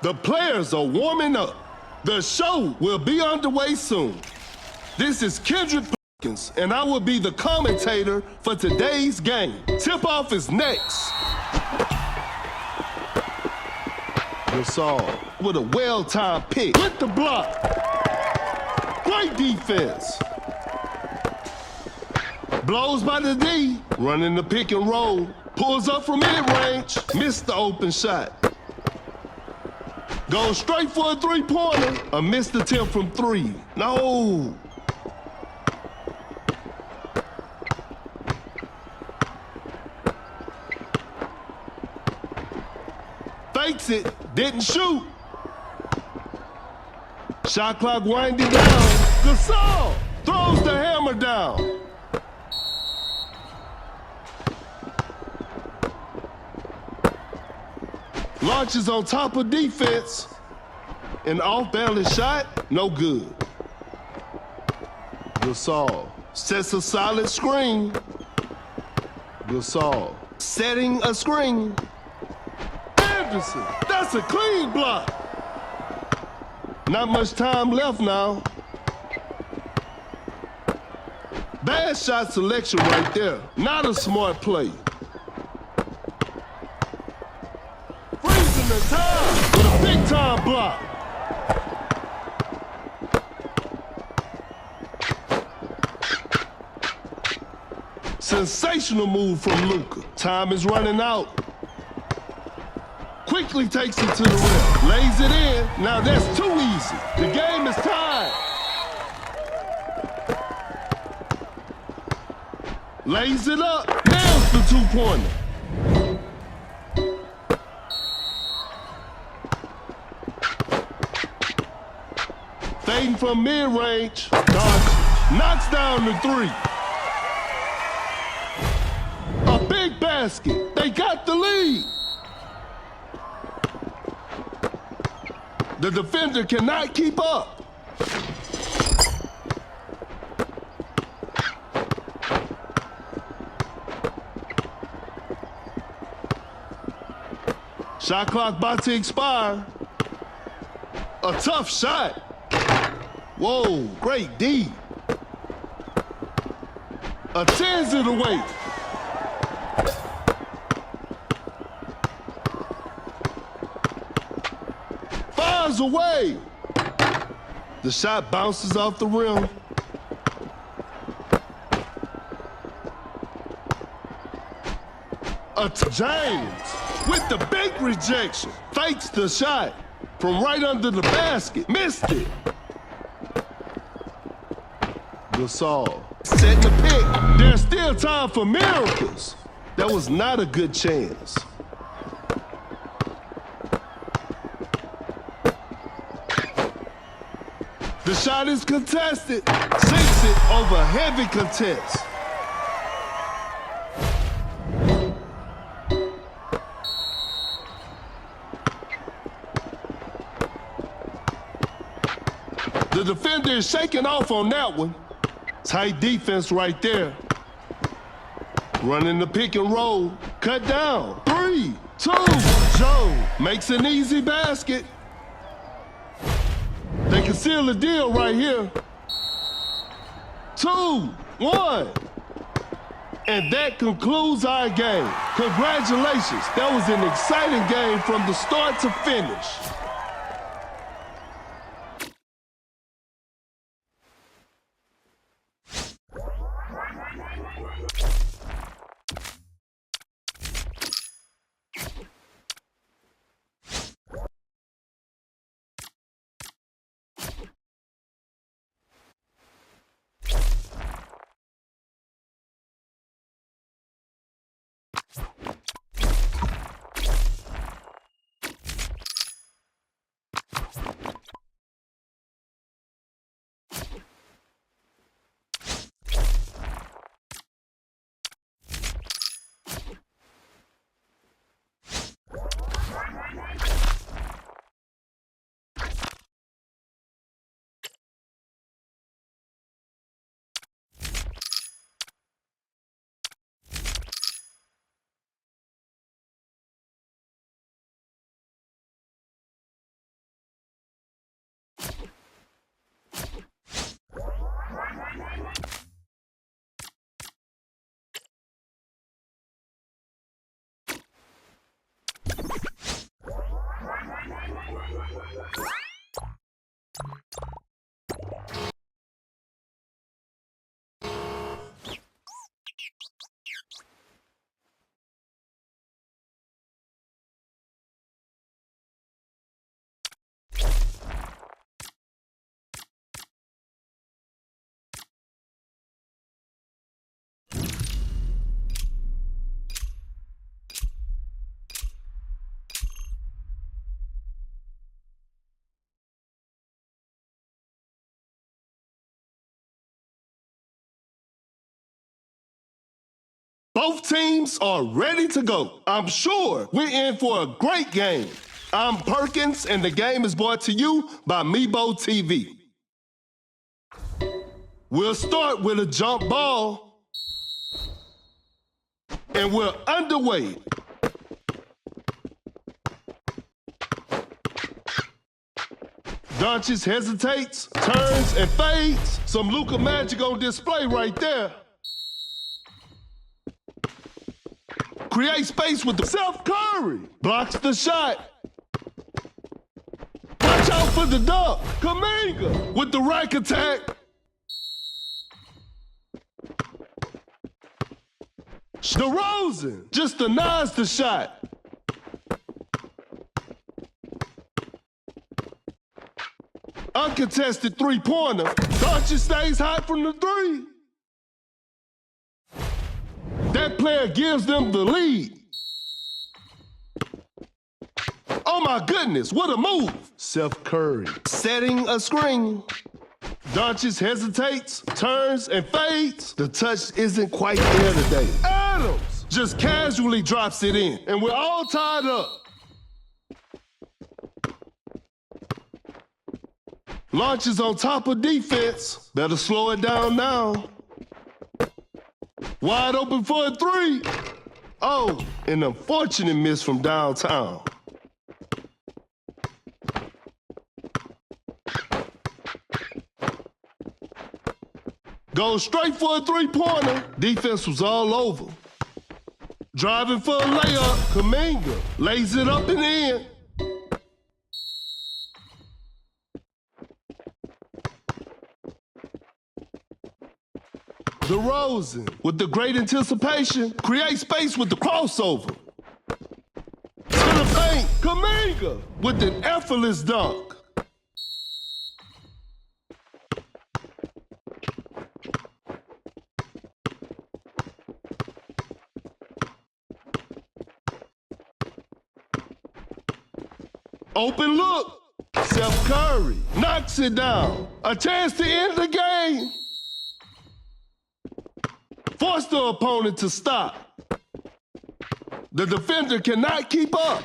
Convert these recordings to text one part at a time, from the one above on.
The players are warming up. The show will be underway soon. This is Kendrick Perkins, and I will be the commentator for today's game. Tip-off is next. Gasol with a well-timed pick with the block. Great defense. Blows by the D, running the pick and roll. Pulls up from mid-range, missed the open shot. Goes straight for a three-pointer, a missed attempt from three. No. Fakes it, didn't shoot. Shot clock winding down. Gasol throws the hammer down. Launches on top of defense. An off-balance shot, no good. Gasol sets a solid screen. Gasol setting a screen. Anderson, that's a clean block. Not much time left now. Bad shot selection right there. Not a smart play. Freezing the time with a big-time block. Sensational move from Luka. Time is running out. Quickly takes it to the rim. Lays it in. Now that's too easy. The game is tied. Lays it up. Nails the two-pointer. Fading from mid-range. Doncic knocks down the three. A big basket. They got the lead. The defender cannot keep up. Shot clock about to expire. A tough shot. Whoa, great D. Attends it away. Fires away. The shot bounces off the rim. James with the big rejection. Fakes the shot from right under the basket. Missed it. Gasol setting the pick. There's still time for miracles. That was not a good chance. The shot is contested. Sinks it over heavy contest. The defender is shaking off on that one. Tight defense right there. Running the pick and roll. Cut down. 3, 2. Joe makes an easy basket. They can seal the deal right here. 2, 1. And that concludes our game. Congratulations. That was an exciting game from the start to finish. Both teams are ready to go. I'm sure we're in for a great game. I'm Perkins, and the game is brought to you by Mebo TV. We'll start with a jump ball, and we're underway. Doncic hesitates, turns, and fades. Some Luka magic on display right there. Create space with the Steph Curry. Blocks the shot. Watch out for the dunk. Kuminga with the rack attack. DeRozan just denies the shot. Uncontested three-pointer. Doncic stays hot from the three. That player gives them the lead. Oh my goodness, what a move. Steph Curry setting a screen. Doncic hesitates, turns, and fades. The touch isn't quite there today. Adams just casually drops it in, and we're all tied up. Launches on top of defense. Better slow it down now. Wide open for a three. Oh, an unfortunate miss from downtown. Goes straight for a three-pointer. Defense was all over. Driving for a layup. Kuminga lays it up and in. DeRozan, with the great anticipation, creates space with the crossover. To the paint, Kuminga with an effortless dunk. Open look. Steph Curry knocks it down. A chance to end the game. Force the opponent to stop. The defender cannot keep up.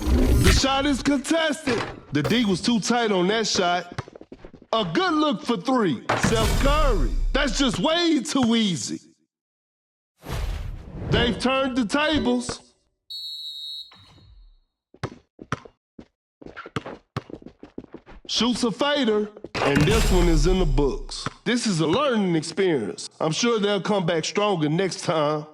The shot is contested. The D was too tight on that shot. A good look for three. Steph Curry. That's just way too easy. They've turned the tables. Shoots a fader, and this one is in the books. This is a learning experience. I'm sure they'll come back stronger next time.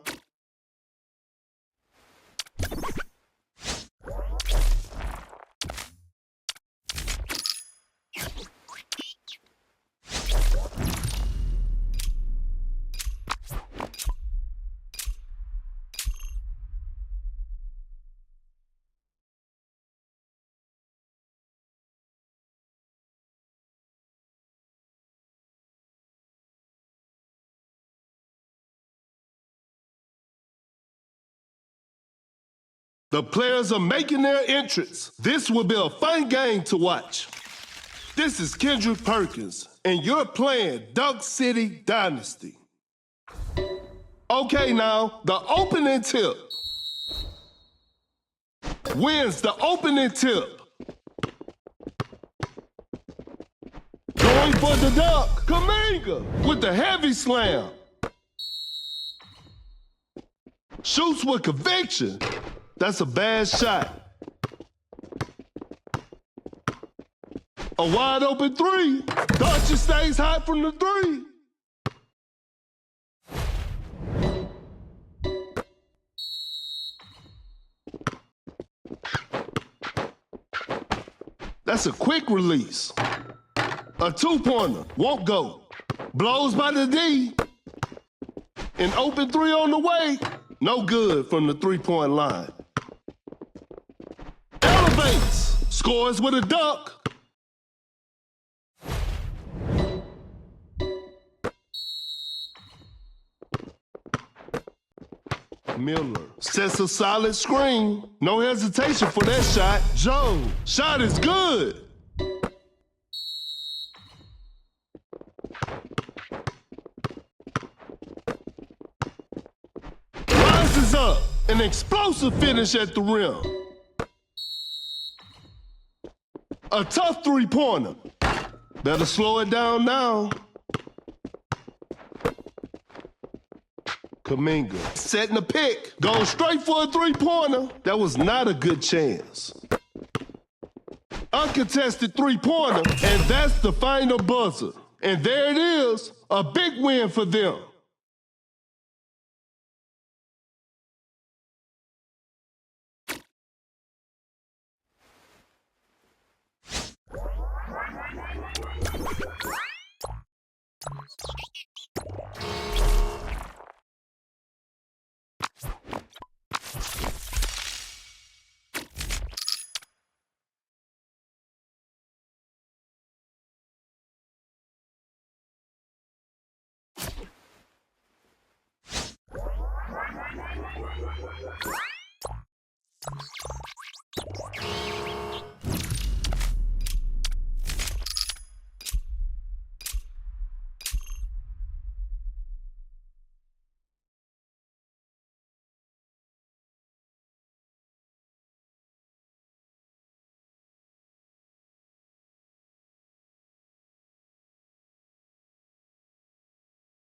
The players are making their entrance. This will be a fun game to watch. This is Kendrick Perkins, and you're playing Dunk City Dynasty. Okay, now, the opening tip. Wins the opening tip. Going for the dunk. Kuminga with the heavy slam. Shoots with conviction. That's a bad shot. A wide open three. Doncic stays hot from the three. That's a quick release. A two-pointer won't go. Blows by the D. An open three on the way. No good from the three-point line. Elevates. Scores with a dunk. Miller sets a solid screen. No hesitation for that shot. Joe, shot is good. An explosive finish at the rim. A tough three-pointer. Better slow it down now. Kuminga setting a pick. Going straight for a three-pointer. That was not a good chance. Uncontested three-pointer, and that's the final buzzer. And there it is, a big win for them.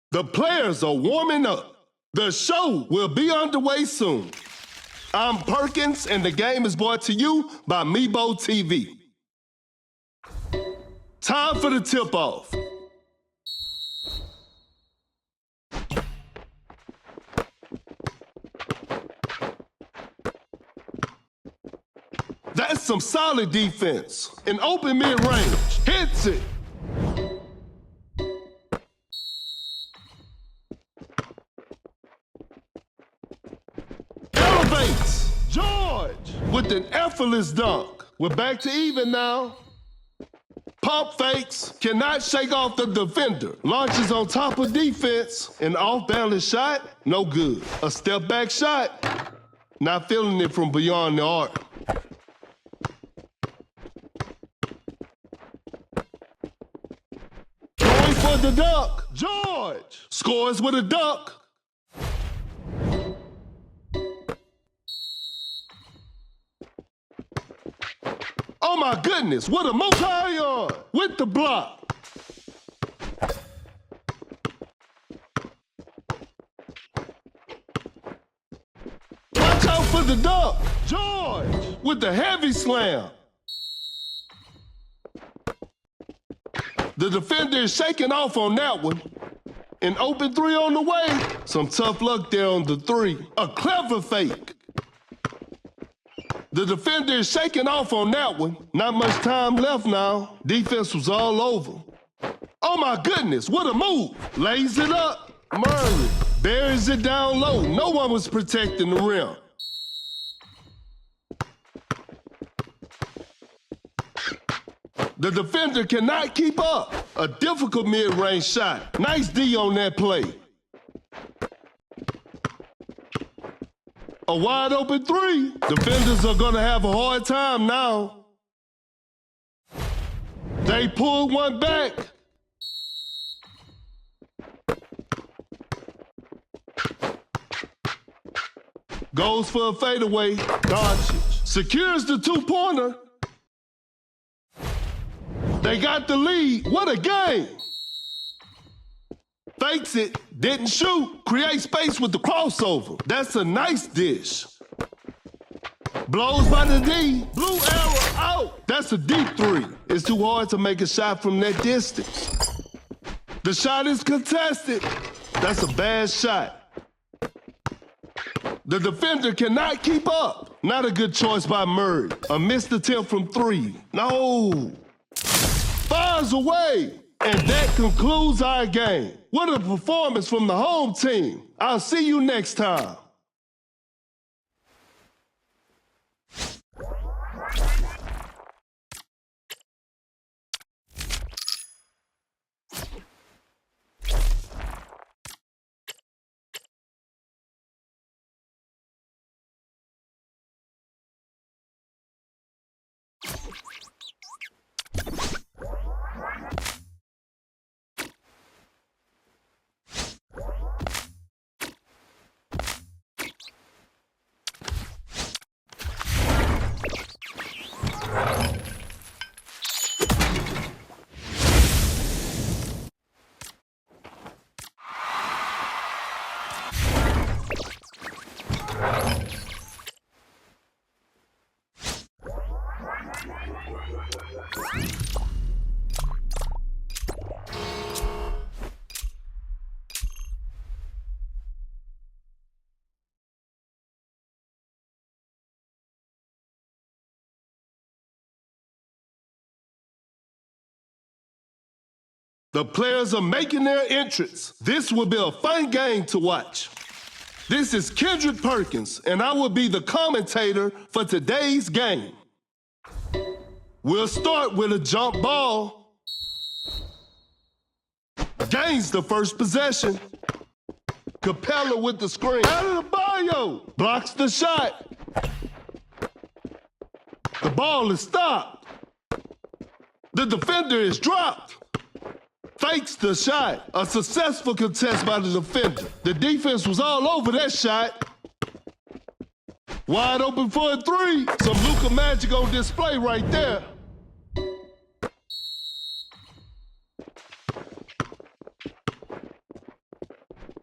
The players are warming up. The show will be underway soon. I'm Perkins, and the game is brought to you by Mebo TV. Time for the tip-off. That's some solid defense. An open mid-range. Hits it. Elevates. George with an effortless dunk. We're back to even now. Pump fakes. Cannot shake off the defender. Launches on top of defense. An off-balance shot. No good. A step-back shot. Not feeling it from beyond the arc. Going for the dunk. George scores with a dunk. Oh my goodness, what a multi-yard with the block. Watch out for the dunk. George with the heavy slam. The defender is shaking off on that one. An open three on the way. Some tough luck there on the three. A clever fake. The defender is shaking off on that one. Not much time left now. Defense was all over. Oh my goodness, what a move. Lays it up. Murray buries it down low. No one was protecting the rim. The defender cannot keep up. A difficult mid-range shot. Nice D on that play. A wide open three. Defenders are gonna have a hard time now. They pulled one back. Goes for a fadeaway. Doncic secures the two-pointer. They got the lead. What a game. Fakes it, didn't shoot, create space with the crossover. That's a nice dish. Blows by the D, blue arrow out. That's a deep three. It's too hard to make a shot from that distance. The shot is contested. That's a bad shot. The defender cannot keep up. Not a good choice by Murray. A missed attempt from three. No. Fires away. And that concludes our game. What a performance from the home team. I'll see you next time. The players are making their entrance. This will be a fun game to watch. This is Kendrick Perkins, and I will be the commentator for today's game. We'll start with a jump ball. Gains the first possession. Capella with the screen. Out of the bio. Blocks the shot. The ball is stopped. The defender is dropped. Fakes the shot. A successful contest by the defender. The defense was all over that shot. Wide open for a three. Some Luka magic on display right there.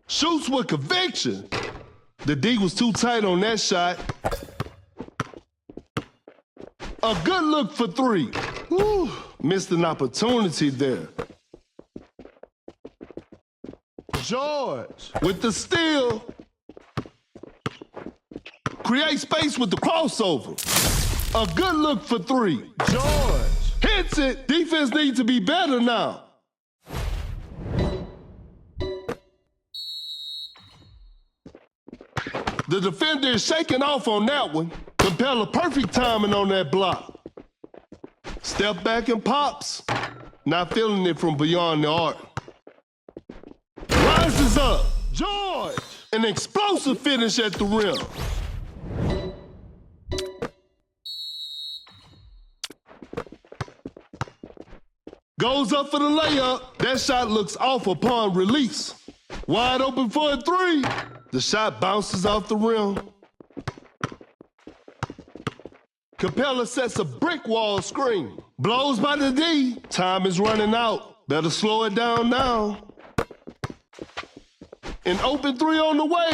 Shoots with conviction. The D was too tight on that shot. A good look for three. Whew, missed an opportunity there. George with the steal. Create space with the crossover. A good look for three. George hits it. Defense needs to be better now. The defender is shaking off on that one. Capella perfect timing on that block. Step back and pops. Not feeling it from beyond the arc. Rises up. George. An explosive finish at the rim. Goes up for the layup. That shot looks off upon release. Wide open for a three. The shot bounces off the rim. Capella sets a brick wall screen. Blows by the D. Time is running out. Better slow it down now. An open three on the way.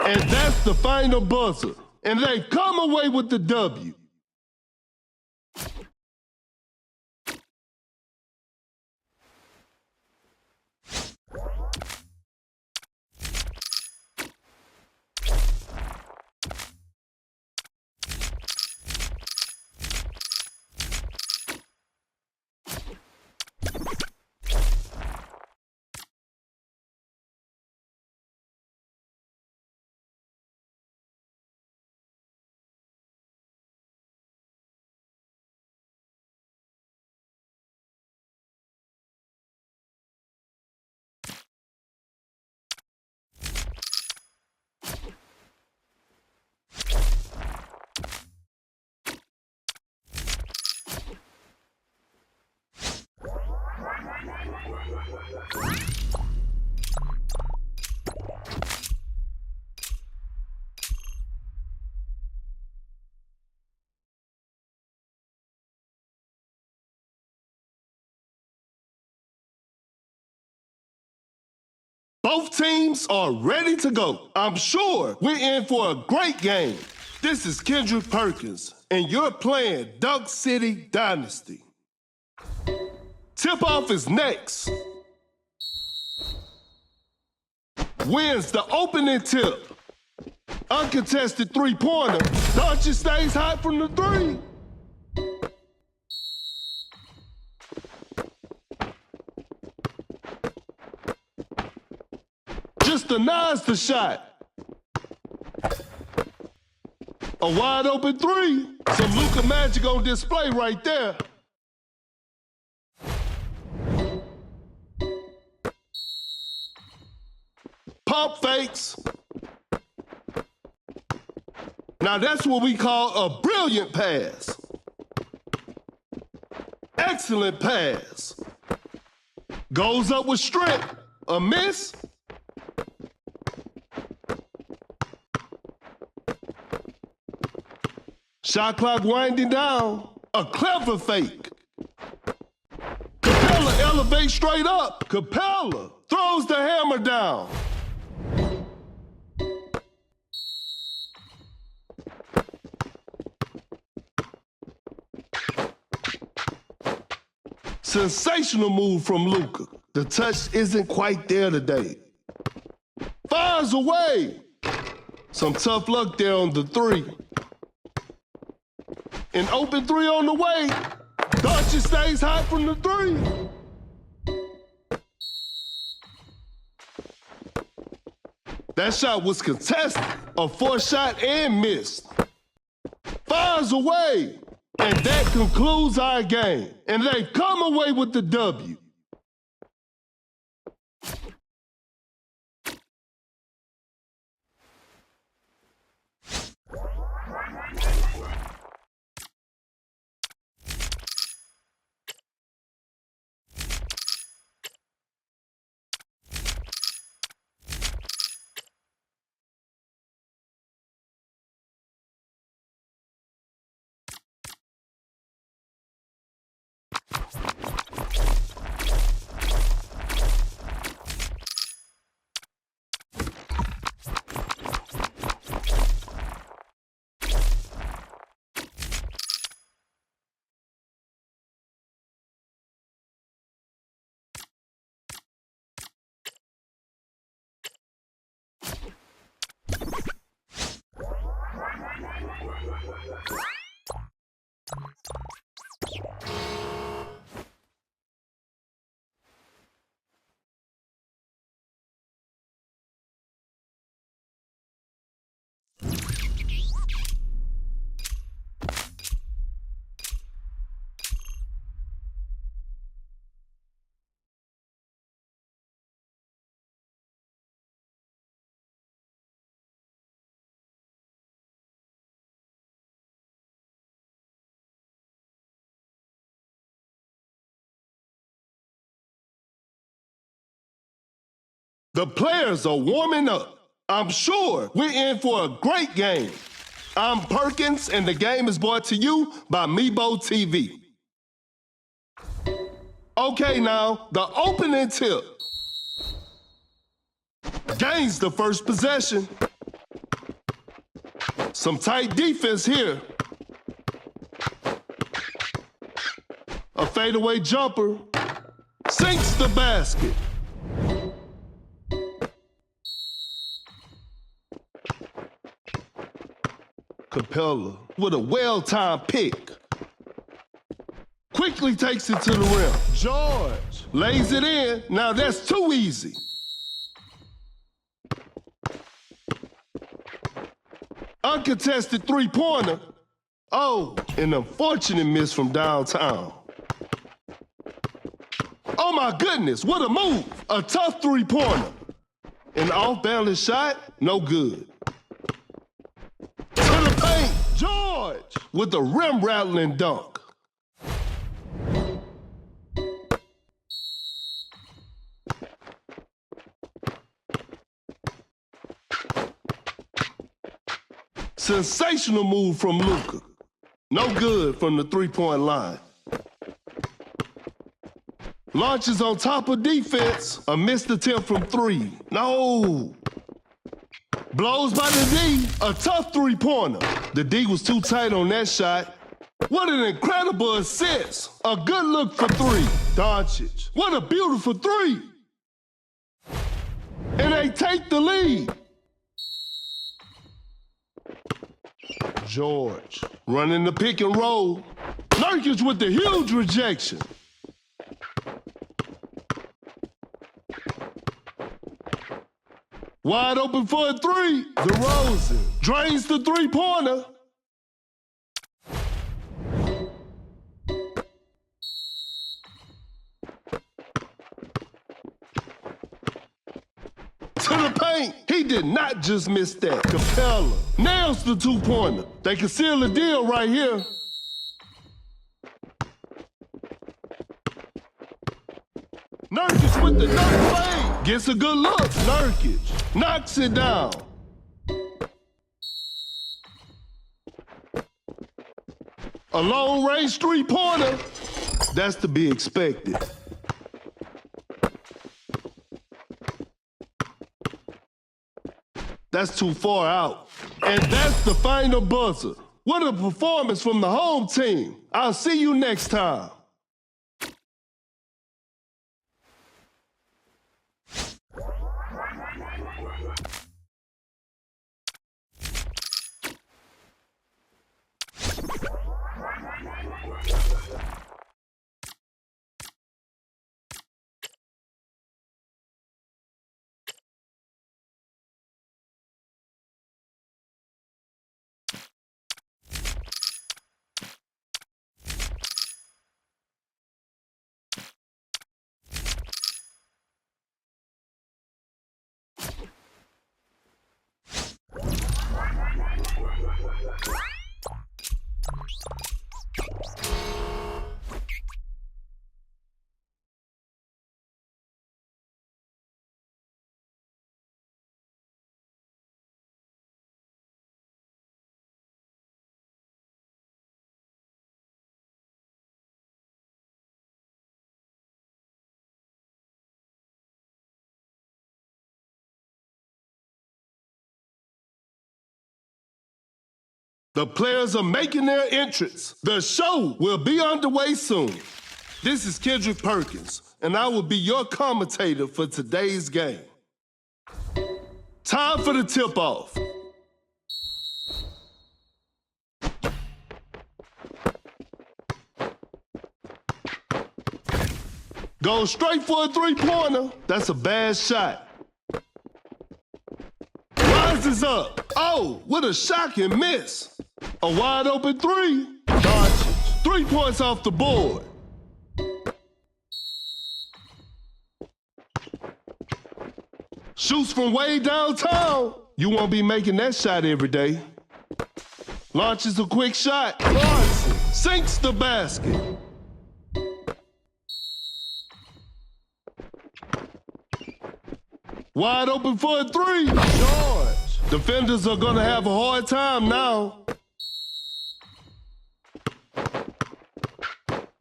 And that's the final buzzer. And they come away with the W. Both teams are ready to go. I'm sure we're in for a great game. This is Kendrick Perkins, and you're playing Dunk City Dynasty. Tip-off is next. Wins the opening tip. Uncontested three-pointer. Doncic stays hot from the three. Just denies the shot. A wide open three. Some Luka magic on display right there. Pump fakes. Now that's what we call a brilliant pass. Excellent pass. Goes up with strength. A miss. Shot clock winding down. A clever fake. Capella elevates straight up. Capella throws the hammer down. Sensational move from Luka. The touch isn't quite there today. Fires away. Some tough luck there on the three. An open three on the way. Doncic stays hot from the three. That shot was contested. A forced shot and missed. Fires away. And that concludes our game. And they come away with the W. The players are warming up. I'm sure we're in for a great game. I'm Perkins, and the game is brought to you by Mebo TV. Okay, now, the opening tip. Gains the first possession. Some tight defense here. A fadeaway jumper. Sinks the basket. Capella with a well-timed pick. Quickly takes it to the rim. George lays it in. Now that's too easy. Uncontested three-pointer. Oh, an unfortunate miss from downtown. Oh my goodness, what a move. A tough three-pointer. An off-balance shot, no good. To the paint, George with a rim-rattling dunk. Sensational move from Luka. No good from the three-point line. Launches on top of defense. A missed attempt from three. No. Blows by the D. A tough three-pointer. The D was too tight on that shot. What an incredible assist. A good look for three. Doncic. What a beautiful three. And they take the lead. George running the pick and roll. Nurkic with the huge rejection. Wide open for a three. DeRozan drains the three-pointer. To the paint. He did not just miss that. Capella nails the two-pointer. They can seal the deal right here. Nurkic with the dunk fade. Gets a good look. Nurkic knocks it down. A long-range three-pointer. That's to be expected. That's too far out. And that's the final buzzer. What a performance from the home team. I'll see you next time. The players are making their entrance. The show will be underway soon. This is Kendrick Perkins, and I will be your commentator for today's game. Time for the tip-off. Go straight for a three-pointer. That's a bad shot. Rises up. Oh, what a shocking miss. A wide open three. Doncic. 3 points off the board. Shoots from way downtown. You won't be making that shot every day. Launches a quick shot. Larson sinks the basket. Wide open for a three. George. Defenders are gonna have a hard time now.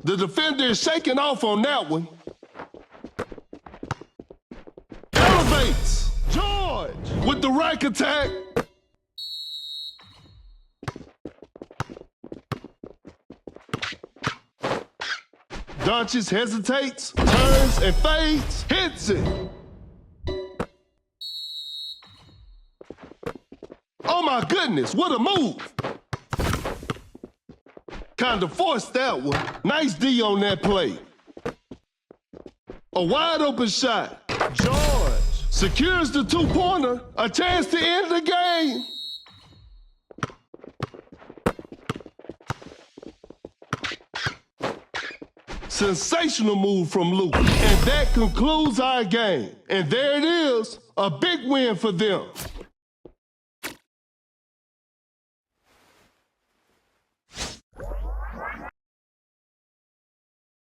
The defender is shaking off on that one. Elevates. George with the rack attack. Doncic hesitates, turns and fades, hits it. Oh my goodness, what a move. Kinda forced that one. Nice D on that play. A wide open shot. George secures the two-pointer. A chance to end the game. Sensational move from Luke. And that concludes our game. And there it is, a big win for them.